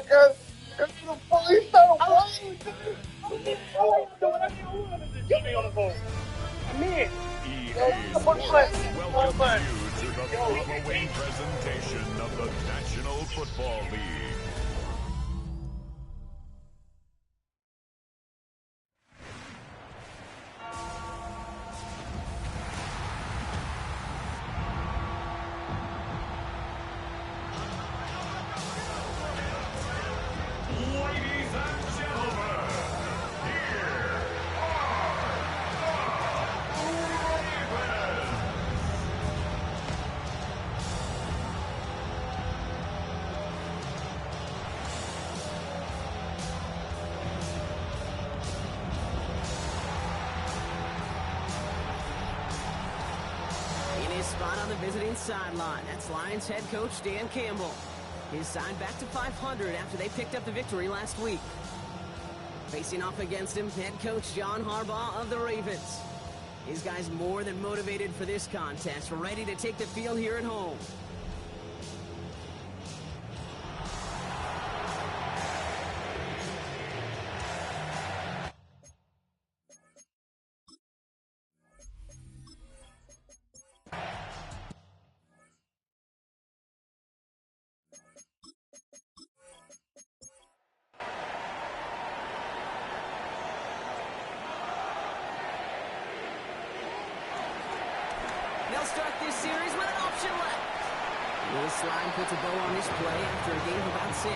God, cuz. It's the police start running. EA Sports welcomes you to the following presentation of the National Football League. Ladies and gentlemen, here In his spot on the visiting sideline, that's Lions head coach Dan Campbell. His side back to 500 after they picked up the victory last week. Facing off against him, head coach John Harbaugh of the Ravens. His guys more than motivated for this contest, ready to take the field here at home. They'll start this series with an option left. Will Slime puts a bow on this play after a gain of about 6.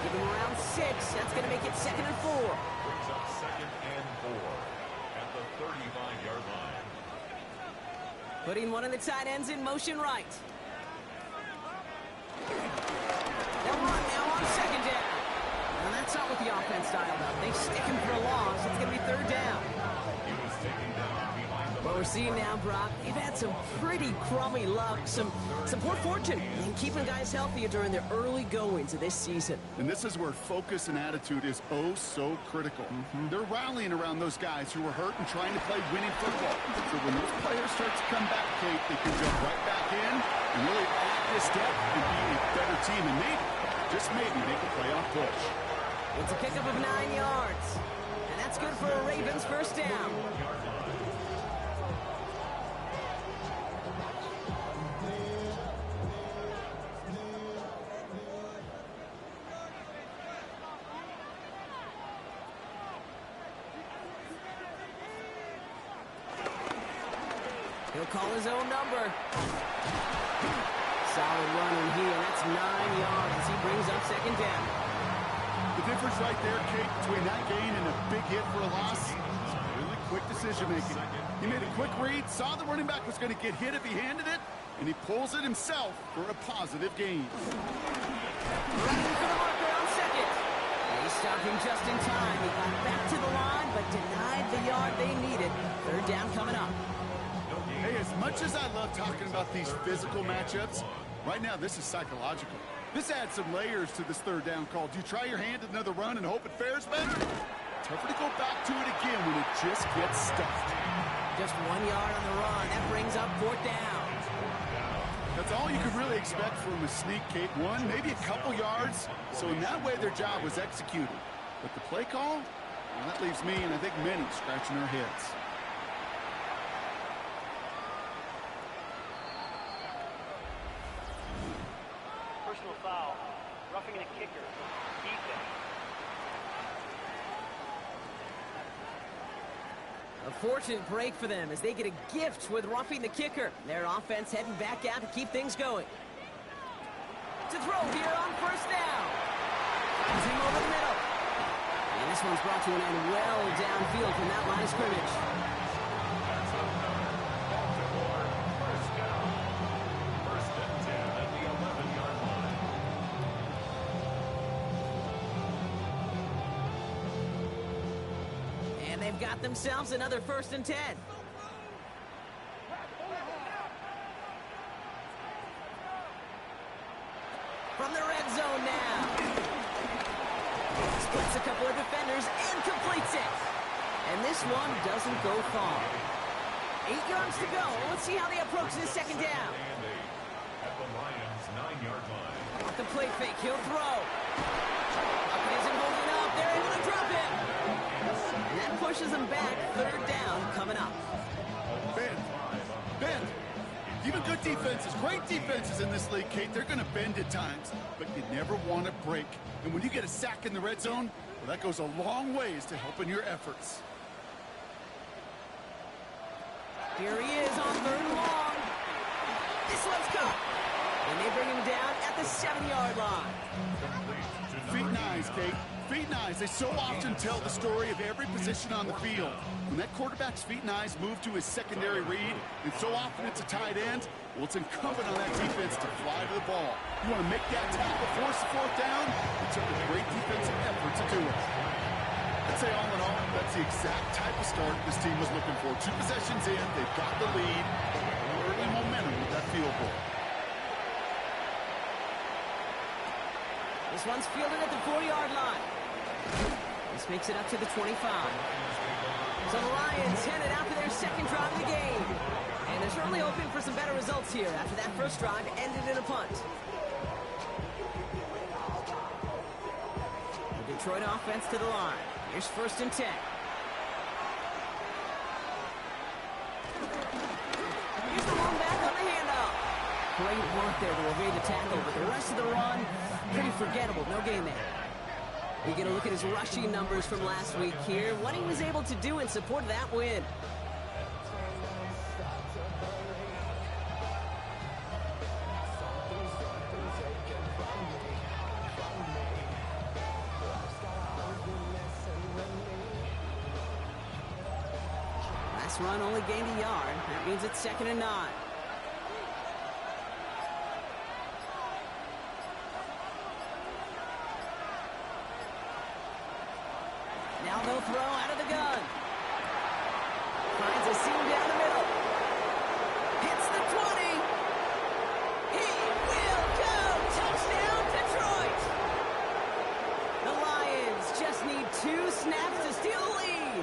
Give him around 6. That's going to make it 2nd and 4. brings up 2nd and 4 at the 35-yard line. Putting one of the tight ends in motion right. They'll run now on 2nd down. Now that's not what the offense dialed up. They stick him for a loss. It's going to be 3rd down. He was taken down behind the What we're seeing now, Brock, they've had some pretty crummy luck, some poor fortune in keeping guys healthy during their early goings of this season. And this is where focus and attitude is oh so critical. They're rallying around those guys who were hurt and trying to play winning football. So when those players start to come back, Kate, they can jump right back in and really add this step and be a better team and maybe, just maybe, make a playoff push. It's a pickup of 9 yards. And that's good for a Ravens 1st down. He'll call his own number. Solid run in here. That's 9 yards. He brings up 2nd down. The difference right there, Kate, between that gain and a big hit for a loss is really quick decision-making. He made a quick read, saw the running back was going to get hit if he handed it, and he pulls it himself for a positive gain. Running for the marker on 2nd. They stopped him just in time. He got back to the line, but denied the yard they needed. 3rd down coming up. Hey, as much as I love talking about these physical matchups, right now this is psychological. This adds some layers to this 3rd down call. Do you try your hand at another run and hope it fares better? Tougher to go back to it again when it just gets stuffed. Just 1 yard on the run. That brings up 4th down. That's all you could really expect from a sneak, Kate. 1, maybe a couple yards. So in that way, their job was executed. But the play call, well, that leaves me and I think many scratching their heads. Personal foul. Roughing a kicker. Defense. A fortunate break for them as they get a gift with roughing the kicker. Their offense heading back out to keep things going. To throw here on 1st down. Finds him over the middle. And this one's brought to an end well downfield from that line of scrimmage. First and 10 at the 11-yard line. And they've got themselves another 1st and 10. From the red zone now. Splits a couple of defenders and completes it. And this one doesn't go far. 8 yards to go. Let's see how they approach this 2nd down. And 8 at the Lions' 9-yard line. Off the play fake, he'll throw. Up isn't holding up. They're able to drop him. And that pushes him back. Third down coming up. Bend. Even good defenses, great defenses in this league, Kate, they're going to bend at times, but you never want to break. And when you get a sack in the red zone, well, that goes a long ways to helping your efforts. Here he is on third and long. This one's caught. And they bring him down at the 7-yard line. Feet nice, Kate. Feet nice. They so often tell the story of every position on the field. When that quarterback's feet nice move to his secondary read, and so often it's a tight end, well, it's incumbent on that defense to fly to the ball. You want to make that tackle, force the fourth down. It took a great defensive effort to do it. I'd say all in all, that's the exact type of start this team was looking for. 2 possessions in, they've got the lead, early momentum with that field goal. This one's fielded at the 40-yard line. This makes it up to the 25. So the Lions headed out for their second drive of the game. And they're certainly hoping for some better results here after that first drive ended in a punt. The Detroit offense to the line. Here's 1st and 10. Here's the one back on the handoff. Great work there to evade the tackle, but the rest of the run, pretty forgettable. No gain there. We get a look at his rushing numbers from last week here, what he was able to do in support of that win. Last run only gained a yard. That means it's 2nd and 9. Now they'll throw out of the gun. Finds a seam down the middle. Hits the 20. He will go. Touchdown, Detroit. The Lions just need 2 snaps to steal the lead.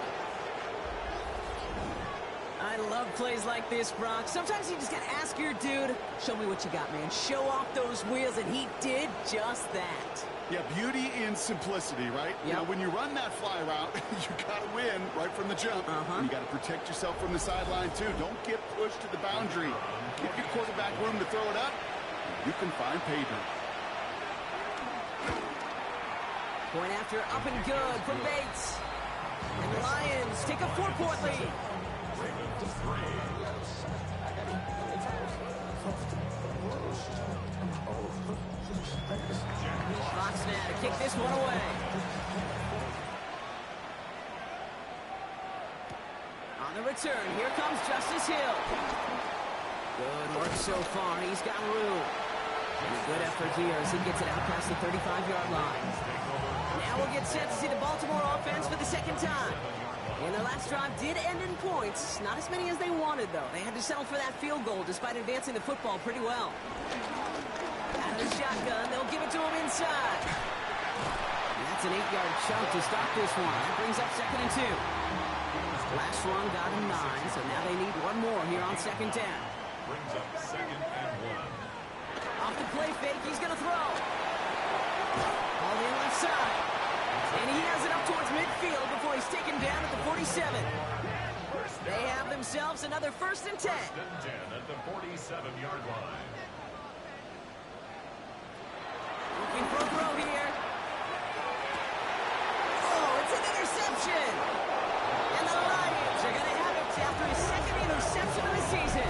I love plays like this, Brock. Sometimes you just got to ask your dude, show me what you got, man. Show off those wheels, and he did just that. Yeah, beauty in simplicity, right? Yep. Now, when you run that fly route, you got to win right from the jump. And you got to protect yourself from the sideline, too. Don't get pushed to the boundary. Give your quarterback room to throw it up. You can find pavement. Point after up and good from Bates. And the Lions take a 4-point lead. Fox now to kick this one away. On the return, here comes Justice Hill. Good work so far. He's got room. And a good effort here as he gets it out past the 35-yard line. Now we'll get set to see the Baltimore offense for the second time. And their last drive did end in points. Not as many as they wanted, though. They had to settle for that field goal despite advancing the football pretty well. Out of the shotgun, they'll give it to him inside. And that's an 8-yard chunk to stop this one. That brings up 2nd and 2. Last one got him 9, so now they need one more here on 2nd down. Brings up 2nd and 1. Off the play fake, he's going to throw. All in left side. And he has it up towards midfield before he's taken down at the 47. They have themselves another 1st and 10. 1st and 10 at the 47-yard line. Looking for a throw here. Oh, it's an interception. And the Lions are going to have it after his 2nd interception of the season.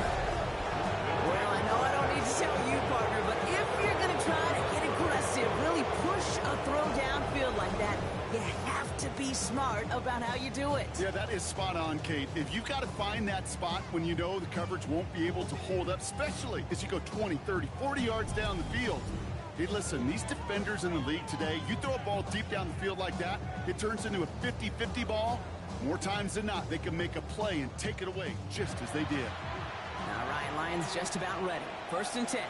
Well, I know I don't need to tell you, partner, but if you're going to try to get aggressive, really push a throw downfield like that, you have to be smart about how you do it. Yeah, that is spot on, Kate. If you've got to find that spot when you know the coverage won't be able to hold up, especially as you go 20, 30, 40 yards down the field. Hey, listen, these defenders in the league today, you throw a ball deep down the field like that, it turns into a 50-50 ball. More times than not, they can make a play and take it away just as they did. All right, Lions just about ready. 1st and 10.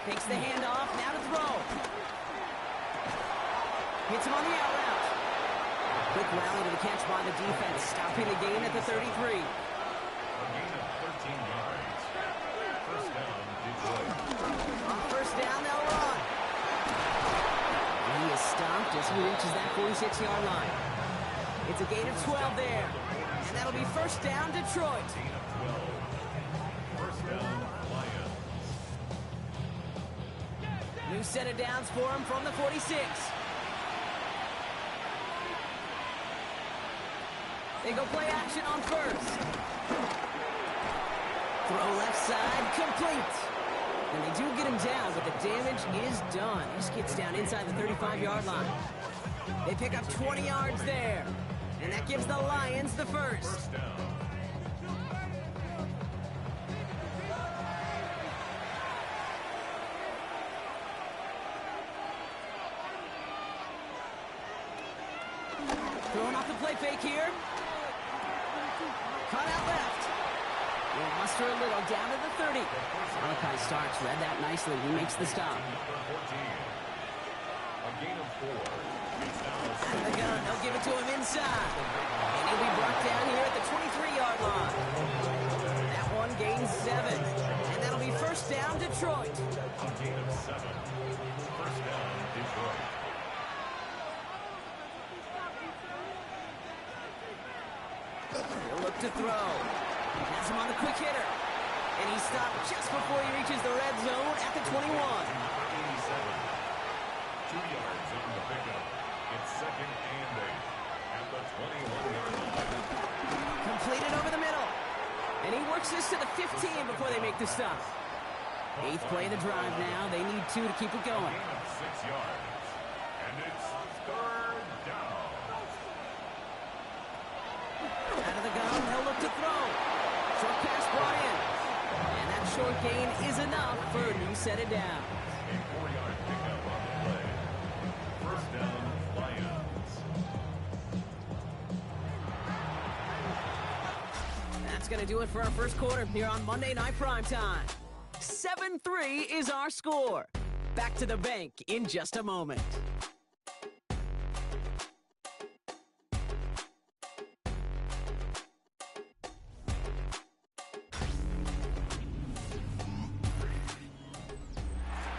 Takes the handoff, now to throw. Hits him on the out route. Quick rally to the catch by the defense, stopping the gain at the 33. 46-yard line. It's a gain of 12 there. And that'll be first down, Detroit. First down, Lions. New set of downs for him from the 46. They go play action on first. Throw left side, complete. And they do get him down, but the damage is done. He just gets down inside the 35-yard line. They pick up 20 yards there. And that gives the Lions the first. First down. Throwing off the play fake here. Cut out left. Will muster a little down to the 30. Malachi Starks read that nicely. He makes the stop. A gain of 4. Out of the gun, they'll give it to him inside. And he'll be brought down here at the 23-yard line. That one gains 7. And that'll be first down, Detroit. A gain of 7. First down, Detroit. He'll look to throw. Has him on the quick hitter. And he stopped just before he reaches the red zone at the 21. 87. 2 yards on the pickup. It's second and 8 at the 21-yard line. Completed over the middle. And he works this to the 15 before they make the stop. 8th play of the drive now. They need 2 to keep it going. Gain of 6 yards. And it's third down. Out of the gun, he'll look to throw. Short pass brought in. And that short gain is enough for a new set of downs. A 4-yard pickup on the play. First down, Lions. That's going to do it for our first quarter here on Monday Night Primetime. 7-3 is our score. Back to the bank in just a moment.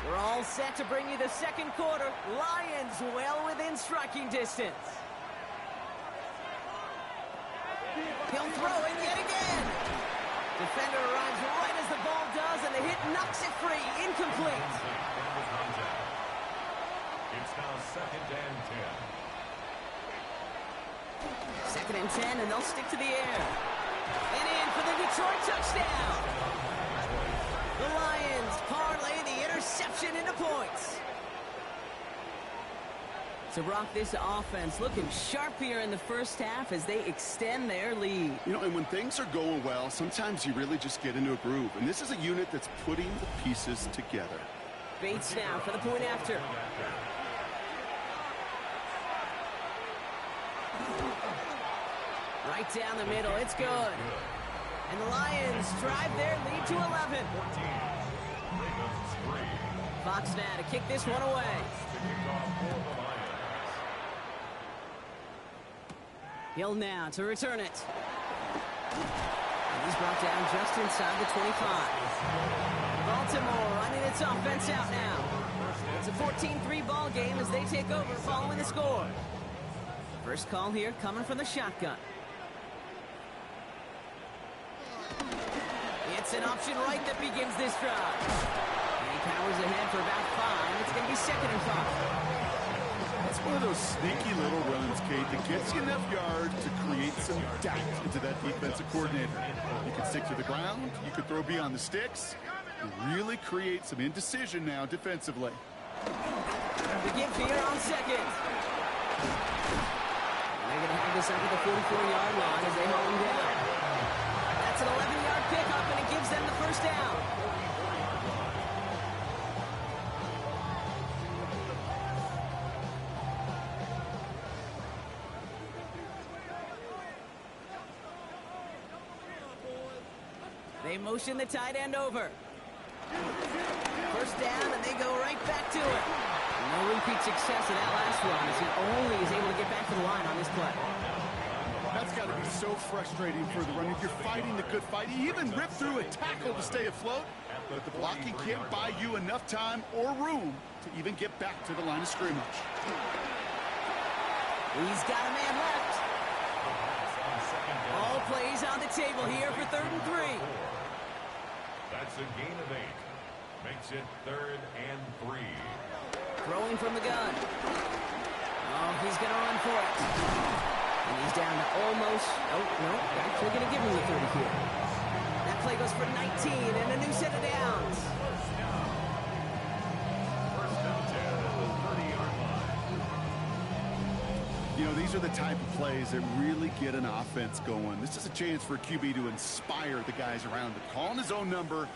We're all set to bring you the second quarter. Lions well within striking distance. He'll throw it yet again. Defender arrives right as the ball does, and the hit knocks it free. Incomplete. It's now second and 10. Second and 10, and they'll stick to the air. And in for the Detroit touchdown. The Lions parlay the interception into points. So, Brock, this offense looking sharp here in the first half as they extend their lead. You know, and when things are going well, sometimes you really just get into a groove. And this is a unit that's putting the pieces together. Bates now for the point after. Right down the middle. It's good. And the Lions drive their lead to 11. Fox now to kick this one away. Hill now to return it. And he's brought down just inside the 25. Baltimore running its offense out now. It's a 14-3 ball game as they take over following the score. First call here coming from the shotgun. It's an option right that begins this drive. And he powers ahead for about 5. It's going to be second and 5. It's one of those sneaky little runs, Kate, that gets you enough yards to create some doubt into that defensive coordinator. You can stick to the ground. You could throw beyond the sticks. You really create some indecision now defensively. The give here on second. They're going to have this up at the 44-yard line as they hold him down. That's an 11-yard pickup, and it gives them the first down. They motion the tight end over. First down, and they go right back to it. No repeat success in that last one as he only is able to get back to the line on this play. That's got to be so frustrating for the runner. You're fighting the good fight. You even rip through a tackle to stay afloat, but the blocking can't buy you enough time or room to even get back to the line of scrimmage. He's got a man left. All plays on the table here for 3rd and 3. That's a gain of 8. Makes it 3rd and 3. Throwing from the gun. Oh, he's going to run for it. And he's down to almost... Oh, no, actually going to give him the 30 here. That play goes for 19 and a new set of downs. First and 10 at the 30-yard line. You know, these are the type of plays that really get an offense going. This is a chance for a QB to inspire the guys around him. Calling his own number,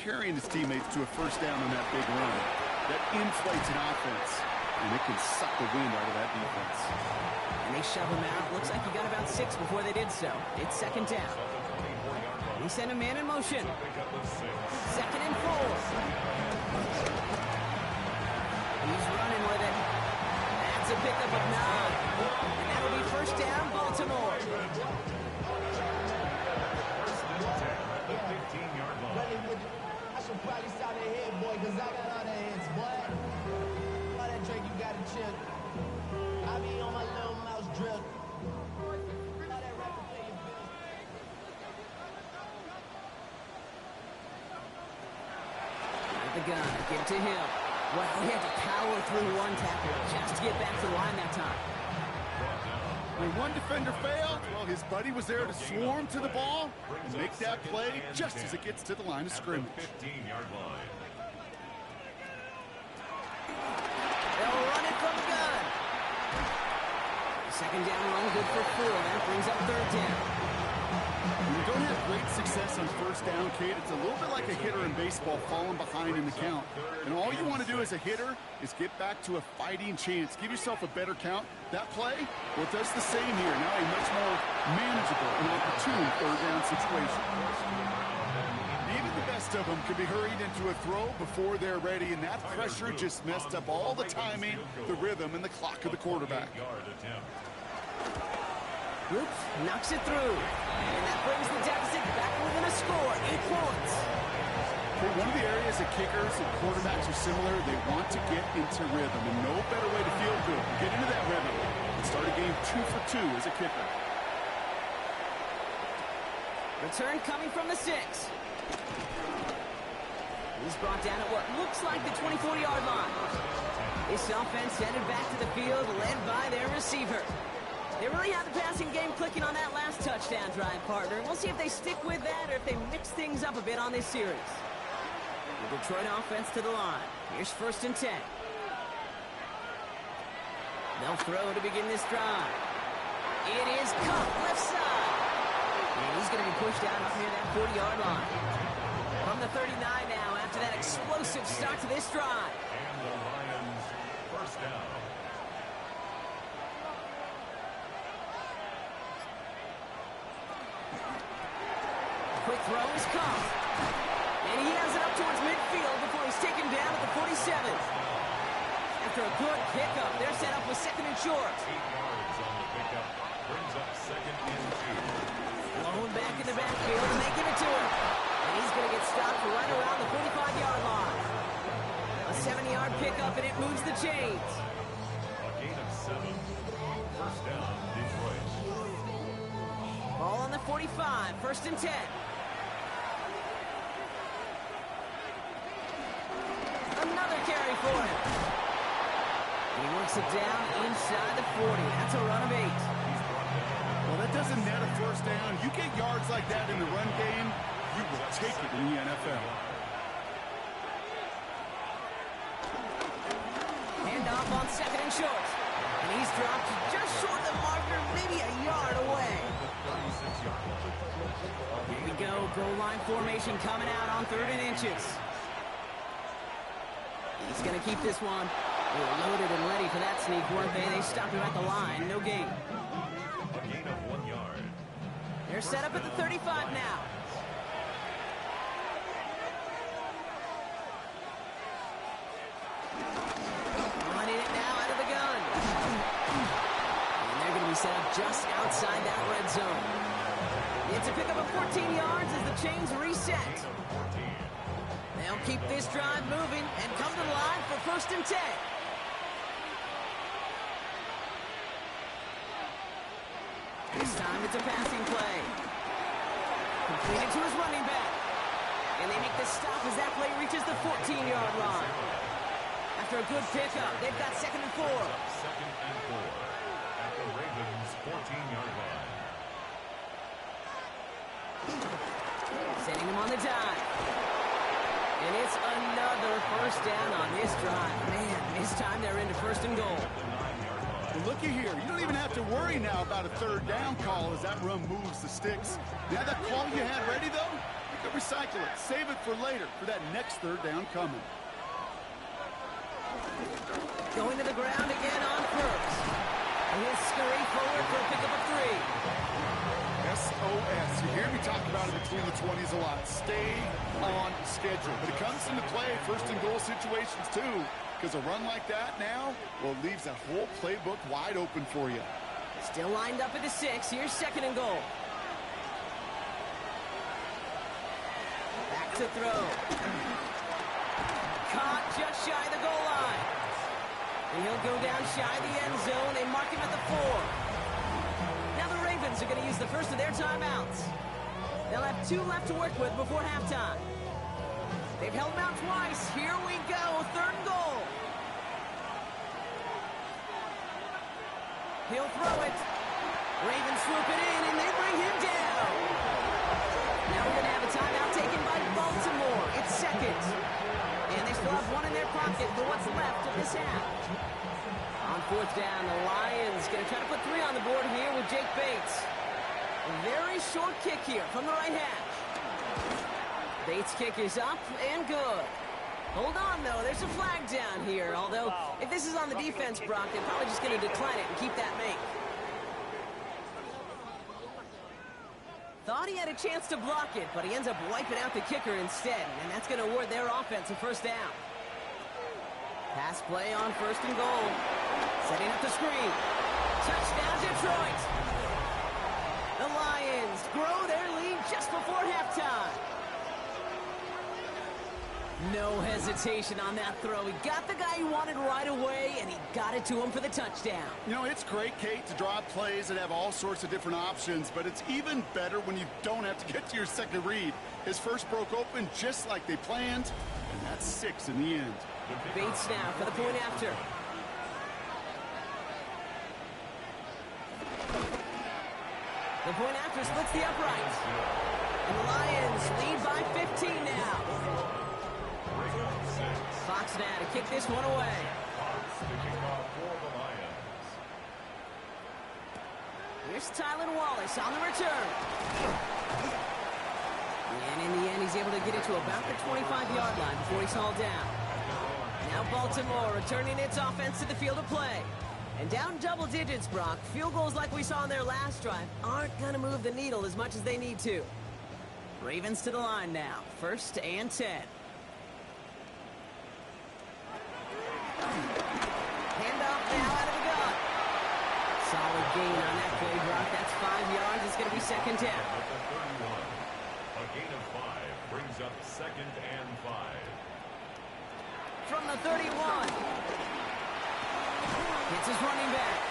carrying his teammates to a first down on that big run. That inflates an offense, and it can suck the wind out of that defense. And they shove him out. Looks like he got about 6 before they did so. It's 2nd down. He sent a man in motion. 2nd and 4. He's running with it. That's a pickup of 9. And that'll be first down, Baltimore. First and 10 at the 15-yard line. I should probably stop that head, boy, because I got all that heads, boy. All that drink you got to chill. I be on my little mouse drill. All that record play your bill. At the gun, give it to him. Well, he had to power through one tackle just to get back to the line that time. When one defender failed, well, his buddy was there to swarm to the ball and make that play just as it gets to the line of scrimmage. 15-yard line. They'll run it from the gun. Second down run, good for 4. That brings up 3rd down. When you don't have great success on first down, Kate, it's a little bit like a hitter in baseball falling behind in the count. And all you want to do as a hitter is get back to a fighting chance. Give yourself a better count. That play, well, it does the same here. Now a much more manageable and opportune 3rd down situation. Even the best of them can be hurried into a throw before they're ready, and that pressure just messed up all the timing, the rhythm, and the clock of the quarterback. Oops, knocks it through. And that brings the deficit back within a score, 8 points. One of the areas that kickers and quarterbacks are similar, they want to get into rhythm, and no better way to feel good. Get into that rhythm and start a game 2 for 2 as a kicker. Return coming from the 6. He's brought down at what looks like the 24-yard line. This offense headed back to the field, led by their receiver. They really had the passing game clicking on that last touchdown drive, partner. We'll see if they stick with that or if they mix things up a bit on this series. The Detroit offense to the line. Here's 1st and 10. They'll throw to begin this drive. It is caught left side. And he's going to be pushed out up near that 40-yard line. From the 39 now after that explosive start to this drive. And the Lions first down. Quick throw is caught. And he has it up towards midfield before he's taken down at the 47. After a good pickup, they're set up with 2nd and short. 8 yards on the pickup. Brings up 2nd and 2. Blown back in the backfield, and they give it to him. And he's going to get stopped right around the 45-yard line. A 70-yard pickup, and it moves the chains. A gain of 7. First down, Detroit. Ball on the 45, 1st and 10. Another carry for him. He works it down inside the 40. That's a run of 8. Well, that doesn't net a first down. You get yards like that in the run game, you will take it in the NFL. Handoff on 2nd and short. And he's dropped just short of the marker, maybe a yard away. Here we go. Goal line formation coming out on 3rd and inches. He's going to keep this one. They were loaded and ready for that sneak, weren't they? They stopped him at the line. No gain. A gain of 1 yard. They're set up at the 35 now. Running it now out of the gun. And they're going to be set up just outside that red zone. It's a pickup of 14 yards as the chains reset. They'll keep this drive moving and come to the line for 1st and 10. It's a passing play. Completed to his running back. And they make the stop as that play reaches the 14-yard line. After a good pickup, they've got 2nd and 4. Second and 4 at the Ravens' 14-yard line. Sending him on the dive. And it's another first down on this drive. Man, this time they're into 1st and goal. Well, looky here. You don't even have to worry now about a 3rd down call as that run moves the sticks. Now that call you had ready, though, you can recycle it. Save it for later for that next 3rd down coming. Going to the ground again on first. And he'll scurry forward for a pickup of 3. SOS. You hear me talk about it between the 20s a lot. Stay on schedule. But it comes into play 1st and goal situations too. Because a run like that now, well, it leaves that whole playbook wide open for you. Still lined up at the 6. Here's 2nd and goal. Back to throw. Caught just shy of the goal line. And he'll go down shy of the end zone. They mark him at the 4. Now the Ravens are going to use the first of their timeouts. They'll have 2 left to work with before halftime. They've held him out twice. Here we go. 3rd and goal. He'll throw it. Ravens swoop it in, and they bring him down. Now we're going to have a timeout taken by Baltimore. It's 2nd. And they still have 1 in their pocket for what's left of this half. On 4th down, the Lions going to try to put 3 on the board here with Jake Bates. A very short kick here from the right hash. Bates' kick is up and good. Hold on, though. There's a flag down here. Although, if this is on the defense, Brock, they're probably just going to decline it and keep that make. Thought he had a chance to block it, but he ends up wiping out the kicker instead, and that's going to award their offense a 1st down. Pass play on 1st and goal. Setting up the screen. Touchdown, Detroit! The Lions grow their lead just before halftime. No hesitation on that throw. He got the guy he wanted right away, and he got it to him for the touchdown. You know, it's great, Kate, to draw plays that have all sorts of different options, but it's even better when you don't have to get to your 2nd read. His first broke open just like they planned, and that's 6 in the end. Bates now for the point after. The point after splits the uprights. And the Lions lead by 15 now. Fox now to kick this one away. Here's Tylan Wallace on the return. And in the end, he's able to get it to about the 25-yard line before he's hauled down. Now Baltimore returning its offense to the field of play. And down double digits, Brock. Field goals like we saw in their last drive aren't going to move the needle as much as they need to. Ravens to the line now. 1st and 10. Handoff now out of the gun. Solid gain on that play, Brock. That's 5 yards. It's going to be 2nd down. A gain of 5 brings up 2nd and 5. From the 31. Hits his running back.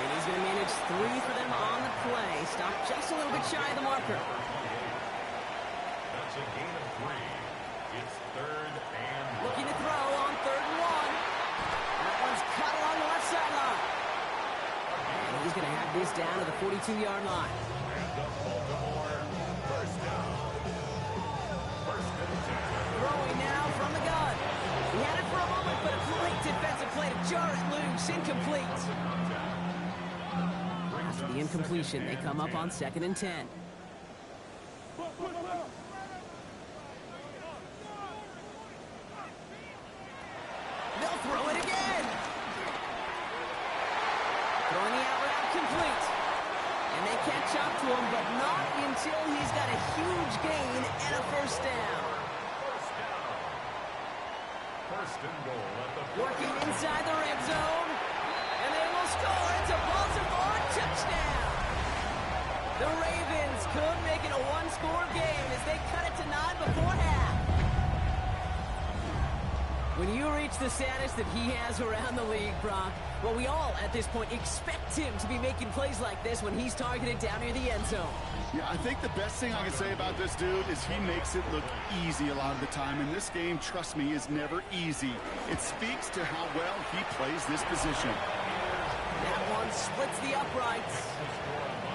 And he's going to manage 3 for them on the play. Stopped just a little bit shy of the marker. That's a gain of 3. It's 3rd and 1. Looking to throw on 3rd and 1. That one's cut along the left sideline. And he's going to have this down to the 42-yard line. And up Baltimore, 1st down. 1st and 10. Throwing now from the gun. He had it for a moment, but a great defensive play to jar it loose. Incomplete. After the incompletion, they come up on 2nd and 10. They'll throw it again. Throwing the out route complete. And they catch up to him, but not until he's got a huge gain and a 1st down. 1st and goal at the Working inside the red zone. And they will score. It's a Baltimore touchdown. The Ravens could make it a 1-score game as they cut it to 9 before half. With When you reach the status that he has around the league, Brock, well, we all, at this point, expect him to be making plays like this when he's targeted down near the end zone. Yeah, I think the best thing I can say about this dude is he makes it look easy a lot of the time. And this game, trust me, is never easy. It speaks to how well he plays this position. That one splits the uprights.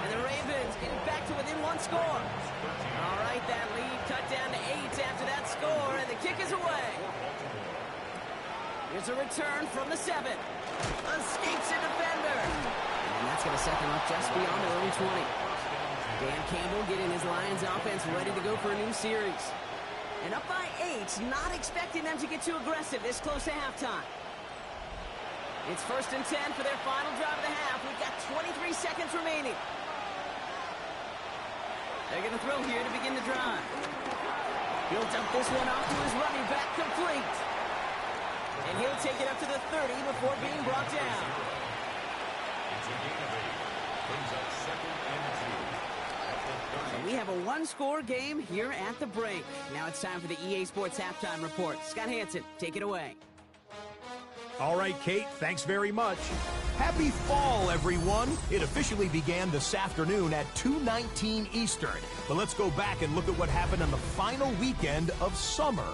And the Ravens get it back to within one score. All right, that lead cut down to 8 after that score, and the kick is away. Here's a return from the 7. Escapes a defender. And that's going to set them up just beyond their own 20. Dan Campbell getting his Lions offense ready to go for a new series. And up by 8, not expecting them to get too aggressive this close to halftime. It's 1st and 10 for their final drive of the half. We've got 23 seconds remaining. They're going to throw here to begin the drive. He'll dump this one off to his running back, complete. And he'll take it up to the 30 before being brought down. It's a gain of 8. Brings up 2nd and 2. So we have a one-score game here at the break. Now it's time for the EA Sports Halftime Report. Scott Hansen, take it away. All right, Kate, thanks very much. Happy fall, everyone. It officially began this afternoon at 2:19 Eastern. But let's go back and look at what happened on the final weekend of summer.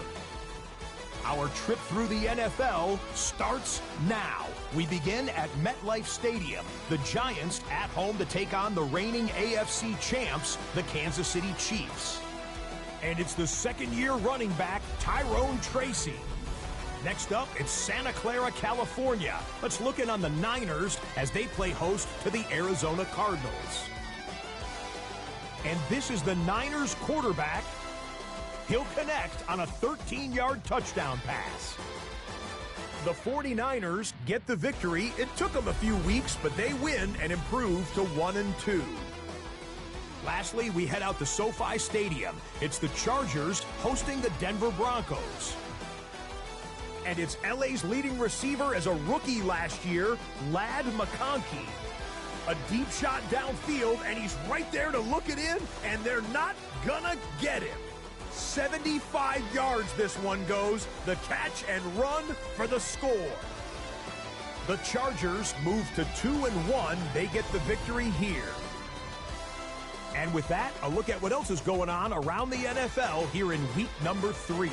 Our trip through the NFL starts now. We begin at MetLife Stadium. The Giants at home to take on the reigning AFC champs, the Kansas City Chiefs. And it's the second-year running back, Tyrone Tracy. Next up, it's Santa Clara, California. Let's look in on the Niners as they play host to the Arizona Cardinals. And this is the Niners quarterback. He'll connect on a 13-yard touchdown pass. The 49ers get the victory. It took them a few weeks, but they win and improve to 1-2. Lastly, we head out to SoFi Stadium. It's the Chargers hosting the Denver Broncos. And it's LA's leading receiver as a rookie last year, Ladd McConkey. A deep shot downfield, and he's right there to look it in, and they're not gonna get him. 75 yards this one goes, the catch and run for the score. The Chargers move to 2-1. They get the victory here. And with that, a look at what else is going on around the NFL here in week number 3.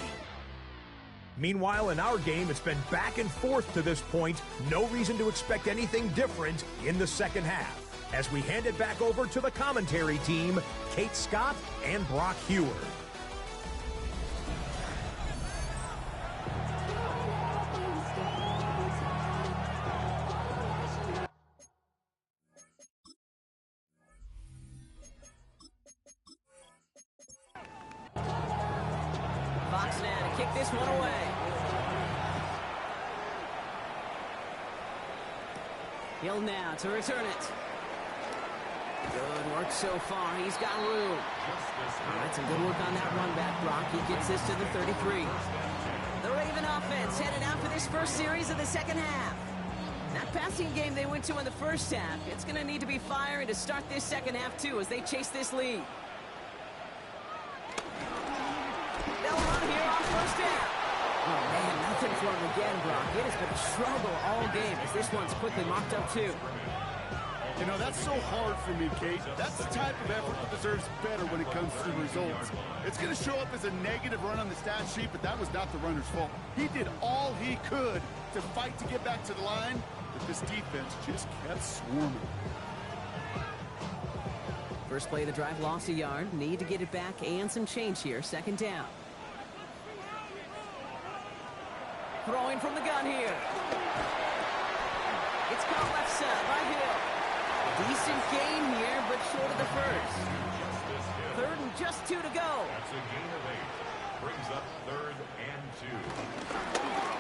Meanwhile, in our game, it's been back and forth to this point. No reason to expect anything different in the second half. As we hand it back over to the commentary team, Kate Scott and Brock Heward. Fox now to kick this one away. Hill now to return it. Good work so far. He's got room. All right, some good work on that run back, Brock. He gets this to the 33. The Raven offense headed out for this first series of the second half. That passing game they went to in the first half, it's going to need to be firing to start this second half, too, as they chase this lead. They'll run here on first down. Oh, man, nothing for him again, Brock. It has been a struggle all game as this one's quickly mocked up, too. You know, that's so hard for me, Kate. That's the type of effort that deserves better when it comes to the results. It's going to show up as a negative run on the stat sheet, but that was not the runner's fault. He did all he could to fight to get back to the line, but this defense just kept swarming. First play of the drive, lost a yard. Need to get it back and some change here. Second down. Throwing from the gun here. It's caught left side by Hill. Decent gain here, but short of the first. Third and just 2 to go. That's a gain of 8. Brings up 3rd and 2.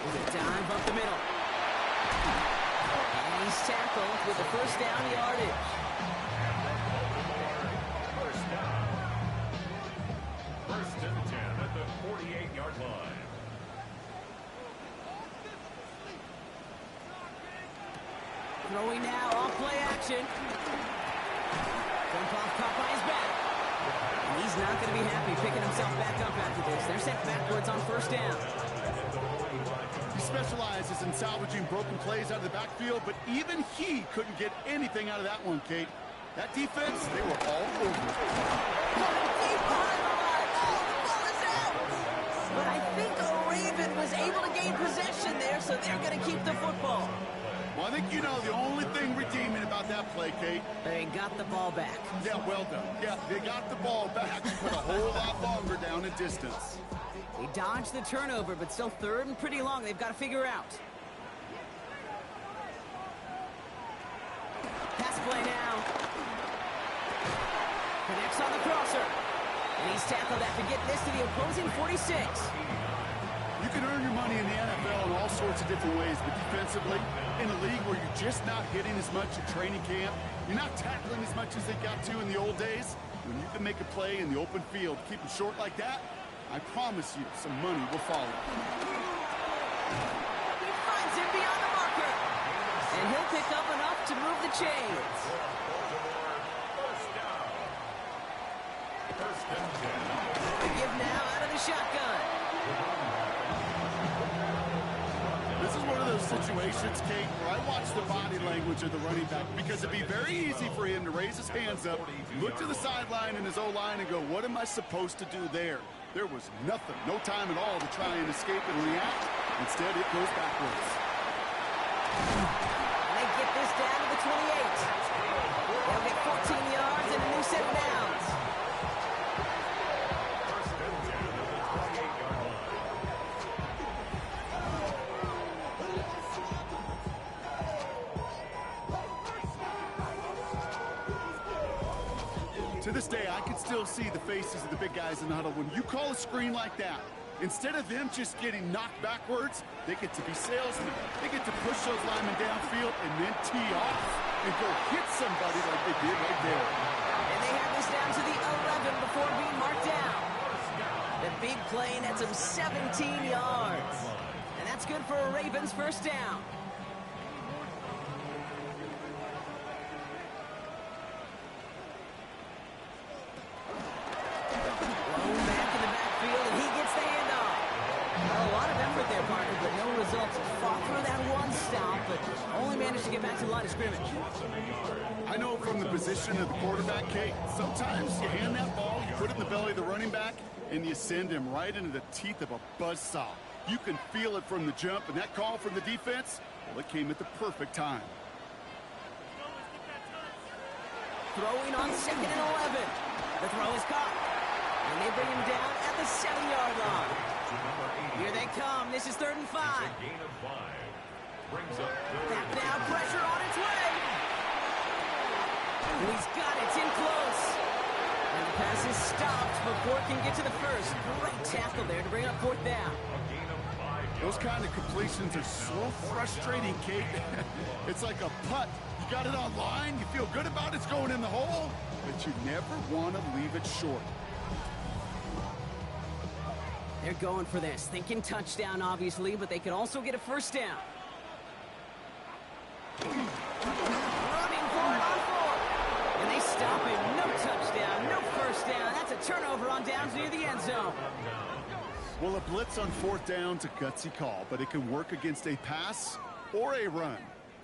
With a dive up the middle. And he's tackled with the first down yardage. First down. 1st and 10 at the 48-yard line. Throwing now, off play action. Jump off, caught by his back. And he's not going to be happy picking himself back up after this. They're sent backwards on first down. He specializes in salvaging broken plays out of the backfield, but even he couldn't get anything out of that one, Kate. That defense, they were all over it. Deep behind the line. Oh, the ball is out. But I think the Raven was able to gain possession there, so they're going to keep the football. Well, I think you know the only thing redeeming about that play, Kate. They got the ball back. Yeah, well done. Yeah, they got the ball back, but a whole lot longer down in distance. They dodged the turnover, but still third and pretty long. They've got to figure out. Pass play now. Connects on the crosser. And he's tackled after getting this to the opposing 46. You can earn your money in the NFL in all sorts of different ways, but defensively, in a league where you're just not hitting as much at training camp, you're not tackling as much as they got to in the old days, when you can make a play in the open field, keep it short like that, I promise you some money will follow. He finds him beyond the marker. And he'll pick up enough to move the chains. The give now out of the shotgun. This is one of those situations, Kate, where I watch the body language of the running back because it'd be very easy for him to raise his hands up, look to the sideline in his O-line and go, what am I supposed to do there? There was nothing, no time at all to try and escape and react. Instead, it goes backwards. And they get this down to the 28. They'll get 14 yards and a new set of downs. To this day, I can still see the faces of the big guys in the huddle. When you call a screen like that, instead of them just getting knocked backwards, they get to be salesmen. They get to push those linemen downfield and then tee off and go hit somebody like they did right there. And they have this down to the 11 before being marked down. The big play nets him 17 yards. And that's good for a Ravens first down. To get back to the line of scrimmage. I know from the position of the quarterback, Kate, sometimes you hand that ball, you put it in the belly of the running back, and you send him right into the teeth of a buzzsaw. You can feel it from the jump, and that call from the defense, well, it came at the perfect time. Throwing on 2nd and 11. The throw is caught. And they bring him down at the 7-yard line. Here they come. This is 3rd and 5. Back now, pressure on its way. And he's got it. It's in close. And the pass is stopped before it can get to the first. Great tackle there to bring up 4th down. Those kind of completions are so frustrating, Kate. It's like a putt. You got it on line, you feel good about it's going in the hole, but you never want to leave it short. They're going for this. Thinking touchdown, obviously, but they could also get a first down. Running for it on 4. And they stop him. No touchdown, no first down. That's a turnover on downs near the end zone. Well, a blitz on 4th down's a gutsy call, but it can work against a pass or a run.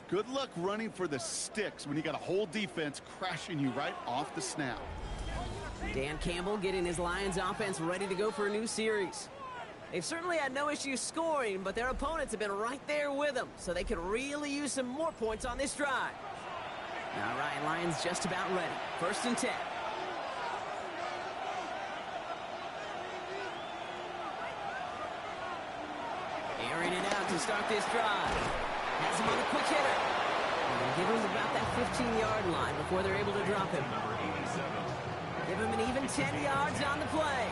Good luck running for the sticks when you got a whole defense crashing you right off the snap. Dan Campbell getting his Lions offense ready to go for a new series. They've certainly had no issue scoring, but their opponents have been right there with them, so they could really use some more points on this drive. All right, Lions just about ready. 1st and 10. Airing it out to start this drive. Has him on a quick hitter. And give him about that 15-yard line before they're able to drop him. Give him an even 10 yards on the play.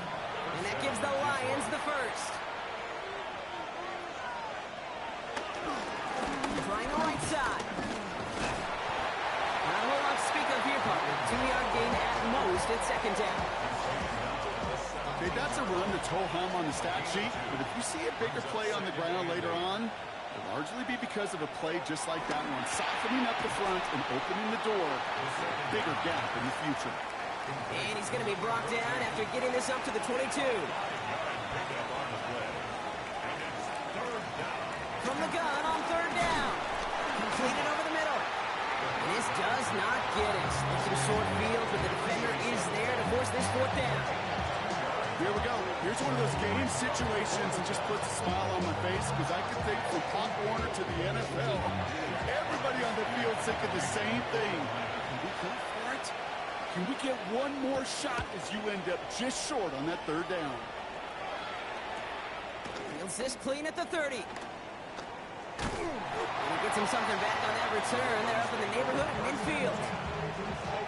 And that gives the Lions the first. Trying the right side. Not a whole lot to speak of here, partner. 2-yard gain at most at 2nd down. Okay, that's a run that's ho-hum on the stat sheet, but if you see a bigger play on the ground later on, it'll largely be because of a play just like that one, softening up the front and opening the door for a bigger gap in the future. And he's going to be brought down after getting this up to the 22. does not get it. Looking short field, but the defender is there to force this fourth down. Here we go. Here's one of those game situations that just puts a smile on my face because I can think from Pop Warner to the NFL. Everybody on the field thinking the same thing. Can we go for it? Can we get one more shot as you end up just short on that third down? Fields this clean at the 30. And he gets him something back on that return. They're up in the neighborhood of midfield.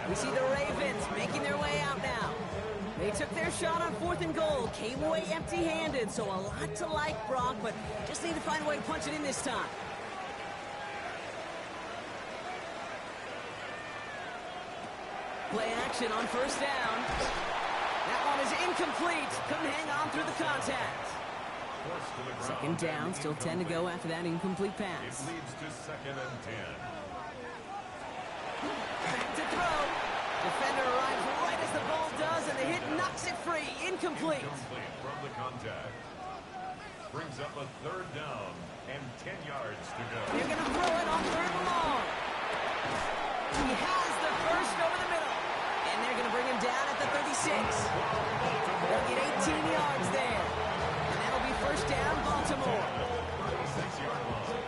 We see the Ravens making their way out now. They took their shot on 4th and goal, came away empty-handed, so a lot to like, Brock, but just need to find a way to punch it in this time. Play action on first down. That one is incomplete. Couldn't hang on through the contact. Second down, still 10 to go after that incomplete pass. It leads to 2nd and 10. Back to throw. Defender arrives right as the ball does, and the hit knocks it free. Incomplete. Incomplete from the contact. Brings up a 3rd down and 10 yards to go. They're going to throw it on 3rd and long. He has the first over the middle. And they're going to bring him down at the 36. They'll get 18 yards there. And that'll be first down, Baltimore. 36-yard line.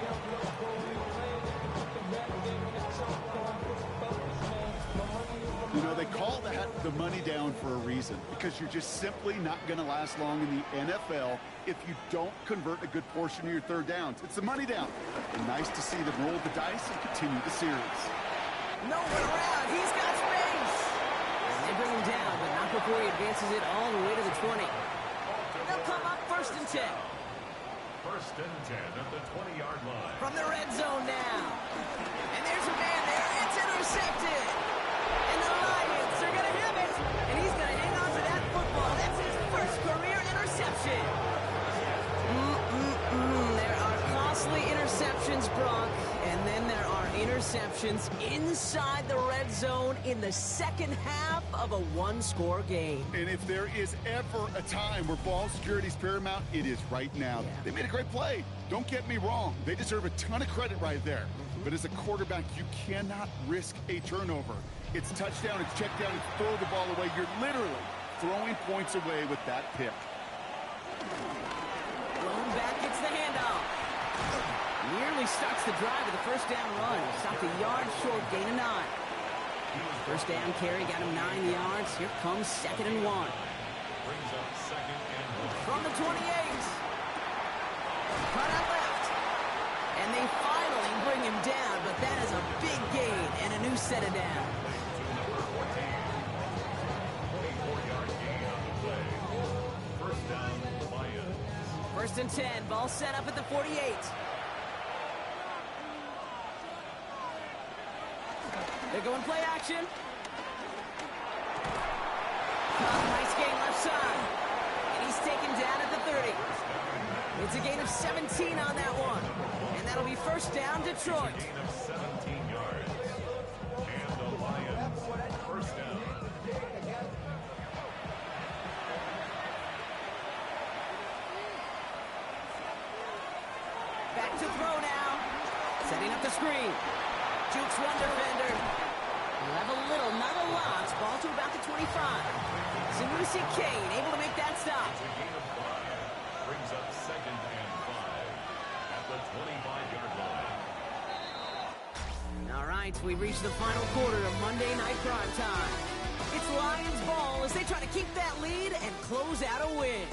You know, they call that the money down for a reason because you're just simply not going to last long in the NFL if you don't convert a good portion of your third downs. It's the money down. And nice to see them roll the dice and continue the series. Nowhere around. He's got space. And they bring him down, but not before he advances it all the way to the 20. They'll come up 1st and 10. 1st and 10 at the 20-yard line. From the red zone now. And there's a man there. It's intercepted. And the Lions are going to have it. And he's going to hang on to that football. That's his first career interception. There are costly interceptions, Brock. And then there are interceptions inside the red zone in the second half of a one-score game. And if there is ever a time where ball security is paramount, it is right now. Yeah. They made a great play. Don't get me wrong. They deserve a ton of credit right there. But as a quarterback, you cannot risk a turnover. It's touchdown, it's check down, it's throw the ball away. You're literally throwing points away with that pick. Blown back gets the handoff. Nearly starts the drive with a first down run. Stopped a yard short, gain of 9. First down carry got him 9 yards. Here comes 2nd and 1. Brings up 2nd and 1. From the 28. Cut out left. And they finally bring him down, but that is a big gain and a new set of down. Number 14. 24-yard gain on the play. First down, Lions. 1st and 10. Ball set up at the 48. They're going play action. Nice gain left side. And he's taken down at the 30. It's a gain of 17 on that one. And that'll be first down, Detroit. Gain of 17 yards. And the Lions, first down. Back to throw now. Setting up the screen. Jukes one defender. Level little, not a lot. Ball to about the 25. Sanusi Kane able to make that stop. It's a gain of 5. Brings up 2nd and 5 at the 25-yard line. All right, we reached the final quarter of Monday Night Prime Time. It's Lions ball as they try to keep that lead and close out a win.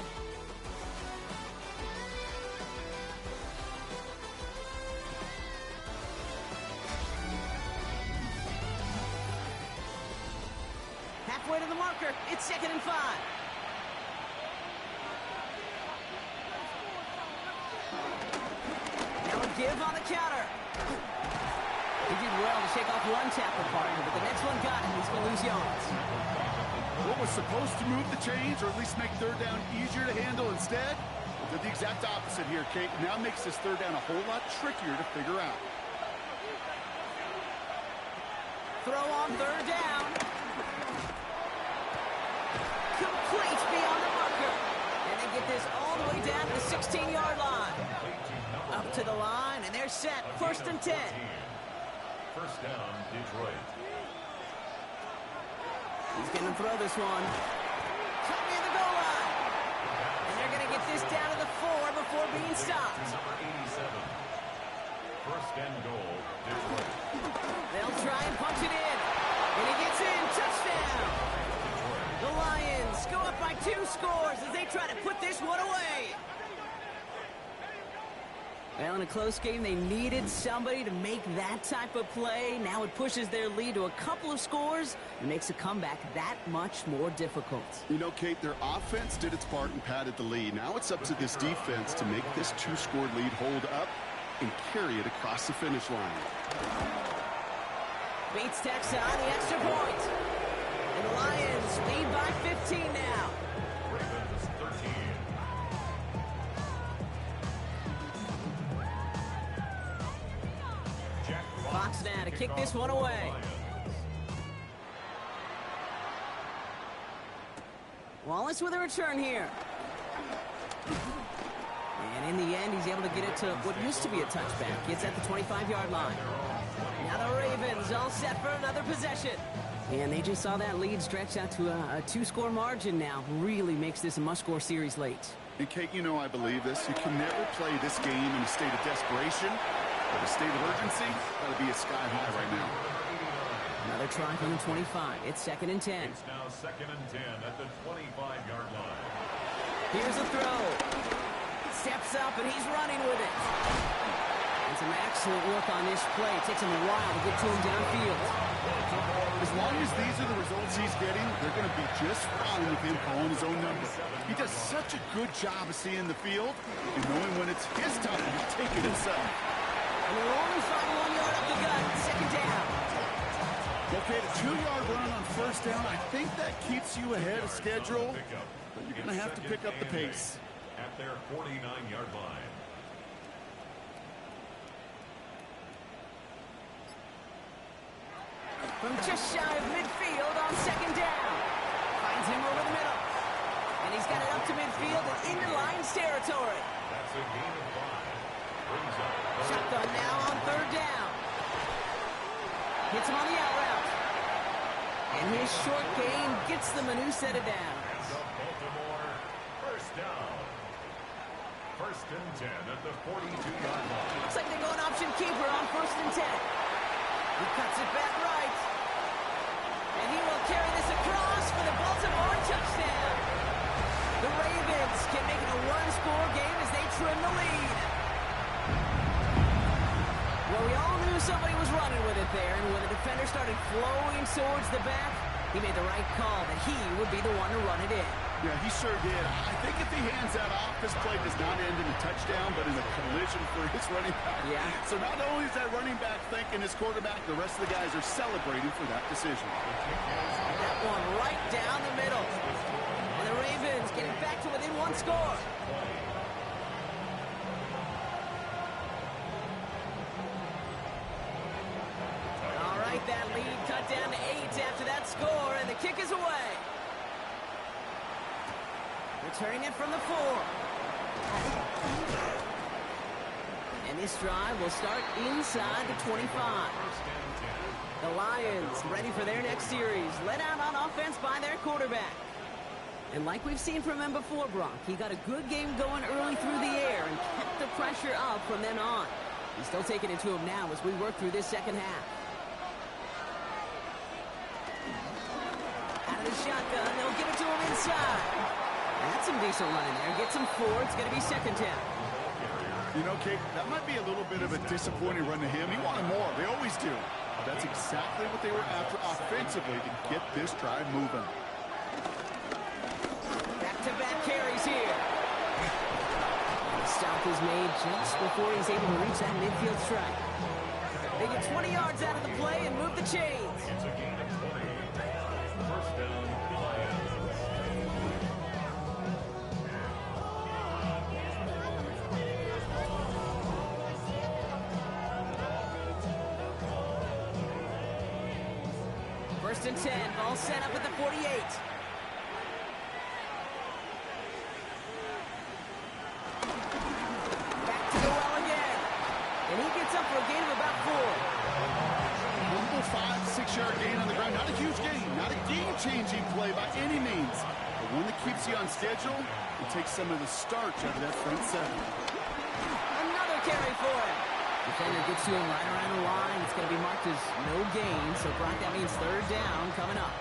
Halfway to the marker, it's 2nd and 5. Now a give on the counter. He did well to shake off one tackle partner, but the next one got him. He's going to lose yards. What was supposed to move the chains or at least make third down easier to handle instead? Did the exact opposite here, Kate. Now makes this third down a whole lot trickier to figure out. Throw on 3rd down. Complete beyond the marker. And they get this all the way down to the 16-yard line. Up to the line, and they're set. 1st and 10. First down, Detroit. He's going to throw this one. Caught near the goal line. And they're going to get this down to the 4 before being stopped. Number 87. First and goal, Detroit. They'll try and punch it in. And he gets in. Touchdown. The Lions go up by 2 scores as they try to put this one away. Well, in a close game, they needed somebody to make that type of play. Now it pushes their lead to a couple of scores and makes a comeback that much more difficult. You know, Kate, their offense did its part and padded the lead. Now it's up to this defense to make this 2-score lead hold up and carry it across the finish line. Beats Texas on the extra point. And the Lions lead by 15 now. Ravens 13. Jack Fox now to kick this one away. Wallace with a return here. And in the end, he's able to get it to what used to be a touchback. Gets at the 25-yard line. Now the Ravens all set for another possession. And they just saw that lead stretch out to a 2-score margin now. Really makes this a must-score series late. And, Kate, you know I believe this. You can never play this game in a state of desperation, but a state of urgency got to be a sky high right now. Another try from the 25. It's 2nd and 10. It's now 2nd and 10 at the 25-yard line. Here's a throw. Steps up, and he's running with it. And some excellent work on this play. It takes him a while to get to him downfield. As long as these are the results he's getting, they're going to be just fine with him calling his own number. He does such a good job of seeing the field and knowing when it's his time to take it himself. And they're only fighting 1 yard up the gut. 2nd down. Okay, the 2-yard run on first down, I think that keeps you ahead of schedule, but you're going to have to pick up the pace. At their 49-yard line. From just shy of midfield on 2nd down. Finds him over the middle. And he's got it up to midfield and into Lions territory. That's a gain of 5. Brings up Shotgun now on 3rd down. Hits him on the out route. And his short gain gets them a new set of downs. Baltimore first down. 1st and 10 at the 42-yard line. Looks like they're going option keeper on 1st and 10. He cuts it back right. And he will carry this across for the Baltimore touchdown. The Ravens can make it a 1-score game as they trim the lead. Well, we all knew somebody was running with it there, and when the defender started flowing towards the back, he made the right call that he would be the one to run it in. Yeah, he sure did. I think if he hands that off, this play does not end in a touchdown, but in a collision for his running back. Yeah. So not only is that running back thanking his quarterback, the rest of the guys are celebrating for that decision. That one right down the middle. And the Ravens getting back to within 1 score. All right, that lead cut down to 8 after that score, and the kick is away. Returning it from the 4. And this drive will start inside the 25. The Lions ready for their next series, led out on offense by their quarterback. And like we've seen from him before, Brock, he got a good game going early through the air and kept the pressure up from then on. He's still taking it to him now as we work through this 2nd half. Out of the shotgun, they'll give it to him inside. That's some decent running there. Gets him 4. It's going to be 2nd down. You know, Kate, that might be a little bit of a disappointing run to him. He wanted more. They always do. But that's exactly what they were after offensively to get this drive moving. Back-to-back carries here. The stop is made just before he's able to reach that midfield strike. They get 20 yards out of the play and move the chains. It's a gain of 20. First down, Lions. First and 10, ball set up at the 48. Back to the well again. And he gets up for a gain of about 4. simple 5-6 yard gain on the ground. Not a huge gain, not a game-changing play by any means, but one that keeps you on schedule and takes some of the starch out of that front seven. Another carry for him. Defender gets to him right around the line. It's going to be marked as no gain, so Brock, that means third down coming up.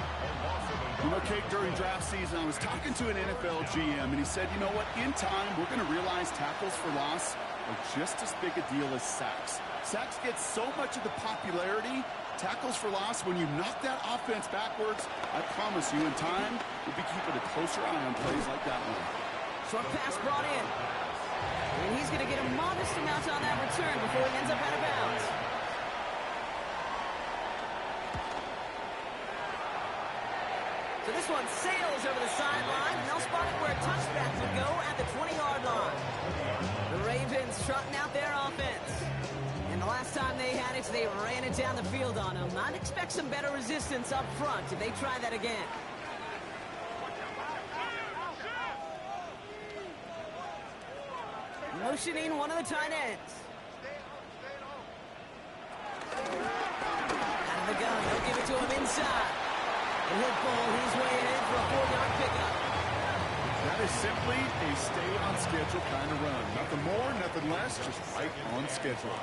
You know, Kate, during draft season, I was talking to an NFL GM, and he said, you know what, in time, we're going to realize tackles for loss are just as big a deal as sacks. Sacks get so much of the popularity. Tackles for loss, when you knock that offense backwards, I promise you, in time, we'll be keeping a closer eye on plays like that one. Short pass brought in. And he's going to get a modest amount on that return before he ends up out of bounds. So this one sails over the sideline, and they'll spot it where a touchback would go at the 20-yard line. The Ravens trotting out their offense. And the last time they had it, they ran it down the field on them. I'd expect some better resistance up front if they try that again. Motioning one of the tight ends. Out of the gun, they'll give it to him inside. And he'll pull his way in for a 4-yard pickup. That is simply a stay-on-schedule kind of run. Nothing more, nothing less, just right on schedule.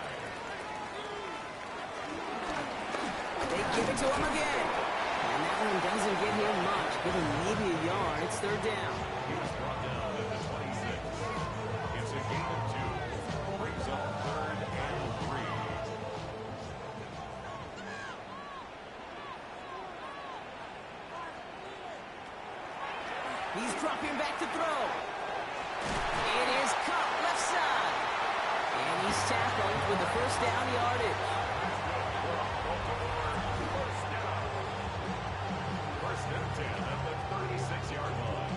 They give it to him again. And that one doesn't get him much. Give him maybe a yard. It's third down. He's brought down at the 26. It's a gain of 2. Brings up third and 3. He's dropping back to throw. It is caught left side. And he's tackled with the first down yardage. First and 10 at the 36-yard line.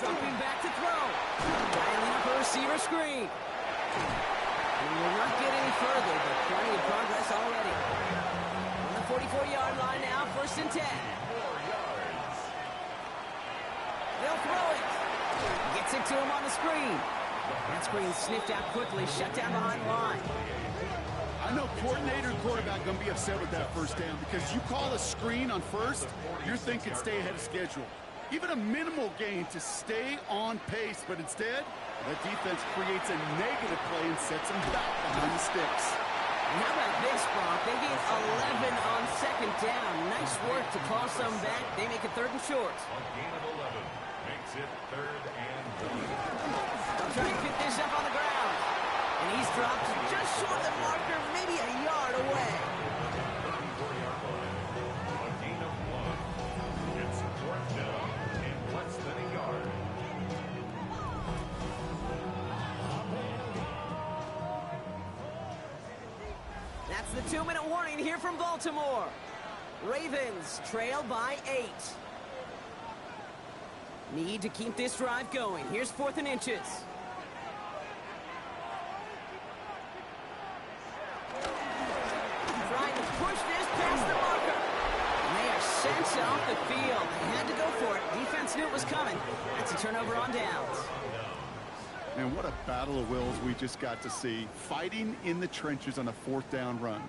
Dropping back to throw. Dialing up a receiver screen. He will not get any further, but plenty of progress already. On the 44-yard line now, first and 10. 4 yards. They'll throw it. Gets it to him on the screen. That screen sniffed out quickly, shut down behind the line. I know coordinator and quarterback going to be upset with that first down because you call a screen on first, you're thinking stay ahead of schedule. Even a minimal gain to stay on pace, but instead, that defense creates a negative play and sets them back behind the sticks. And how about this, Brock? They gain 11 on second down. Nice work to claw some back. They make it third and short. A gain of 11 makes it third and 1. They'll try and pick this up on the ground. And he's dropped just short of the marker, maybe a yard away. 34-yard line. A gain of 1. It's fourth down and less than a yard. That's the 2-minute warning here from Baltimore. Ravens trail by 8. Need to keep this drive going. Here's 4th and inches. Trying to push this past the marker. And they are sent off the field. They had to go for it. Defense knew it was coming. That's a turnover on downs. And what a battle of wills we just got to see. Fighting in the trenches on a 4th down run.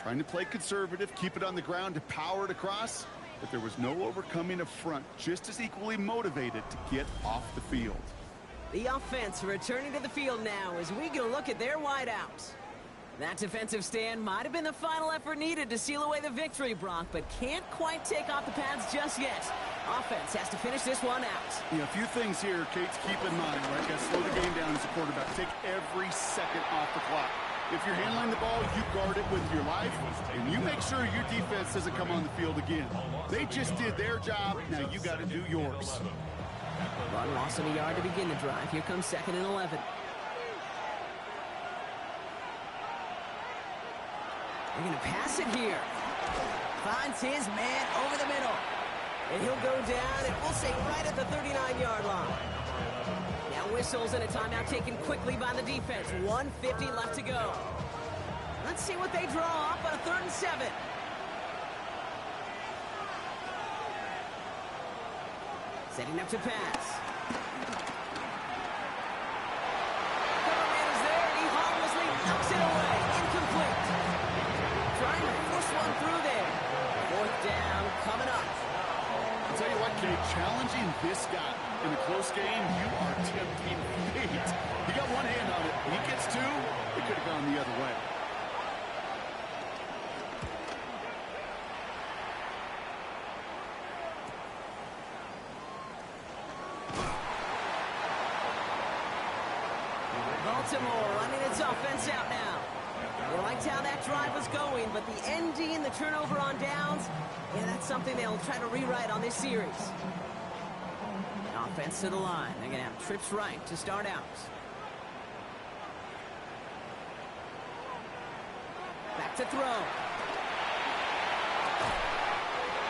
Trying to play conservative, keep it on the ground to power it across. But there was no overcoming up front, just as equally motivated to get off the field. The offense returning to the field now as we get a look at their wideouts. That defensive stand might have been the final effort needed to seal away the victory, Brock, but can't quite take off the pads just yet. Offense has to finish this one out. Yeah, a few things here, Kate, to keep in mind, right? Got to slow the game down as a quarterback. Take every second off the clock. If you're handling the ball, you guard it with your life, and you make sure your defense doesn't come on the field again. They just did their job. Now you got to do yours. Run loss of a yard to begin the drive. Here comes 2nd and 11. They're going to pass it here. Finds his man over the middle. And he'll go down, and we'll say right at the 39-yard line. Now whistles and a timeout taken quickly by the defense. 1:50 left to go. Let's see what they draw up on a 3rd and 7. Setting up to pass. Coverman is there, and he harmlessly knocks it away. Incomplete. Trying to force one through there. 4th down coming up. I'll tell you what, Kate, challenging this guy in a close game, you are tempting fate. He got one hand on it. He gets two, it could have gone the other way. Baltimore running its offense out now. They liked how that drive was going, but the ND and the turnover on downs, yeah, that's something they'll try to rewrite on this series. Offense to the line. They're going to have trips right to start out. Back to throw.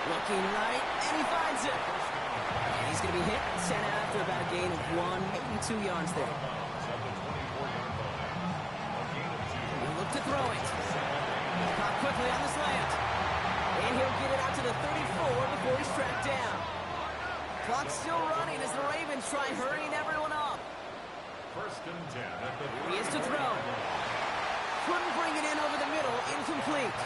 Looking right, and he finds it. And he's going to be hit and sent out after about a gain of 1, maybe 2 yards there. He'll look to throw it. Caught quickly on the slant. And he'll get it out to the 34 before he's tracked down. Clock's still running as the Ravens try hurrying everyone up. 1st and 10 at the He is to throw. Couldn't bring it in over the middle. Incomplete.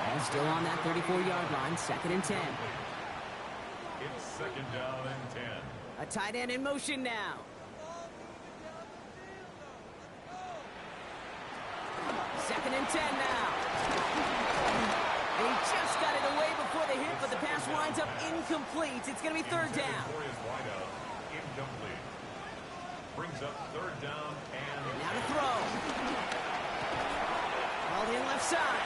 And still on that 34-yard line. 2nd and 10. It's 2nd down and 10. A tight end in motion now. 2nd and 10 now. They just got it away before the hit, but the pass winds up incomplete. It's going to be 3rd down. Wide out, incomplete. Brings up 3rd down and Now to throw. Called in left side.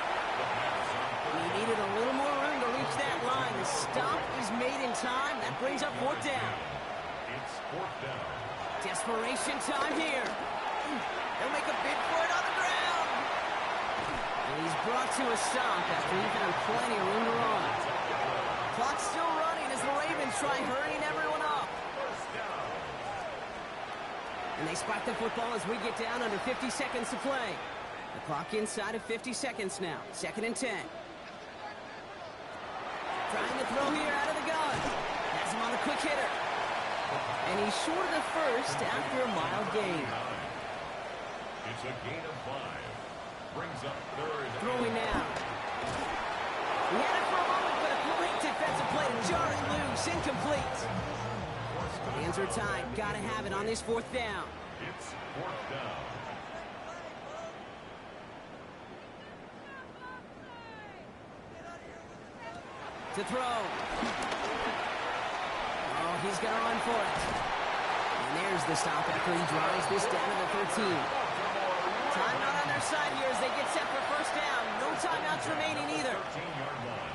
He needed a little more room to reach that line. The stop is made in time. That brings up 4th down. it's 4th down. Desperation time here. They'll make a bid for it on the ground. And he's brought to a stop after he found plenty of room to run. Clock's still running as the Ravens try hurrying everyone up. And they spike the football as we get down under 50 seconds to play. The clock inside of 50 seconds now. 2nd and 10. Trying to throw here out of the gun. Has him on the quick hitter. And he's short of the 1st after a mild gain. It's a gain of 5. Brings up 3rd. Throwing now. He had it for a moment, but a great defensive play to jar it loose. Incomplete. Hands are tied. Gotta have it on this 4th down. It's 4th down. To throw. Oh, he's gonna run for it. And there's the stop after he drives this down to the 13. Timeout on their side here as they get set for 1st down. No timeouts remaining either. 13-yard line.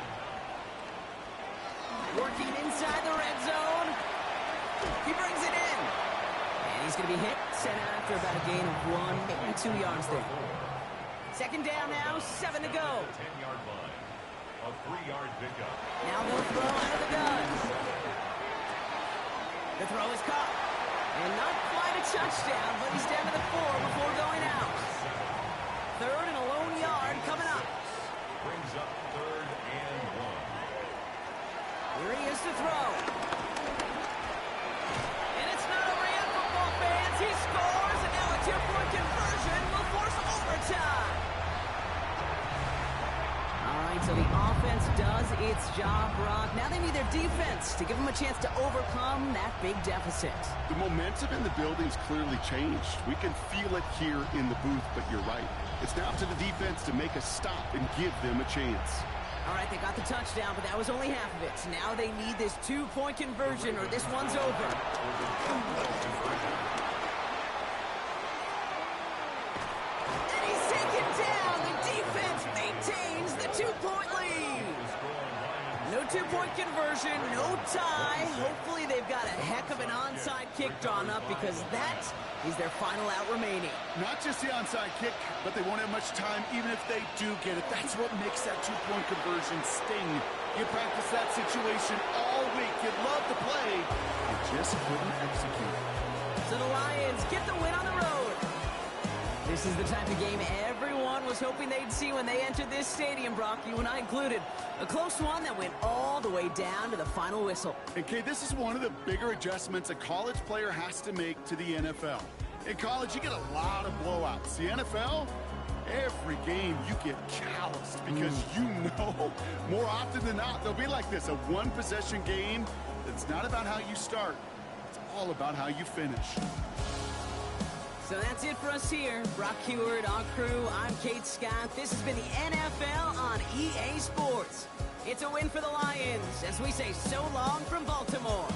Working inside the red zone. He brings it in. And he's going to be hit. Sent out after about a gain of 1, maybe 2 yards there. 2nd down now, 7 to go. 10-yard line. A 3-yard pickup. Now they'll throw out of the gun. The throw is caught. And not quite a touchdown, but he's down to the 4 before going out. 3rd and a lone yard coming up. Brings up 3rd and 1. Here he is to throw. And it's not over yet, football fans. He scores, and now a 2-point conversion will force overtime. All right, so the offense does its job, Brock. Now they need their defense to give them a chance to overcome that big deficit. The momentum in the building's clearly changed. We can feel it here in the booth, but you're right. It's now up to the defense to make a stop and give them a chance. All right, they got the touchdown, but that was only half of it. Now they need this 2-point conversion or this one's over. And he's taken down. The defense maintains the 2-point lead. No No two-point conversion, no tie. Hopefully they've got a heck of an onside kick drawn up because that is their final out remaining. Not just the onside kick, but they won't have much time even if they do get it. That's what makes that two-point conversion sting. You practice that situation all week. You'd love to play. You just couldn't execute. So the Lions get the win on the road. This is the type of game everyone was hoping they'd see when they entered this stadium, Brock, you and I included. A close one that went all the way down to the final whistle. And Kate, this is one of the bigger adjustments a college player has to make to the NFL. In college, you get a lot of blowouts. The NFL, every game you get calloused because you know more often than not they'll be like this, a one-possession game that's not about how you start. It's all about how you finish. So that's it for us here. Brock Heward, our crew, I'm Kate Scott. This has been the NFL on EA Sports. It's a win for the Lions as we say so long from Baltimore.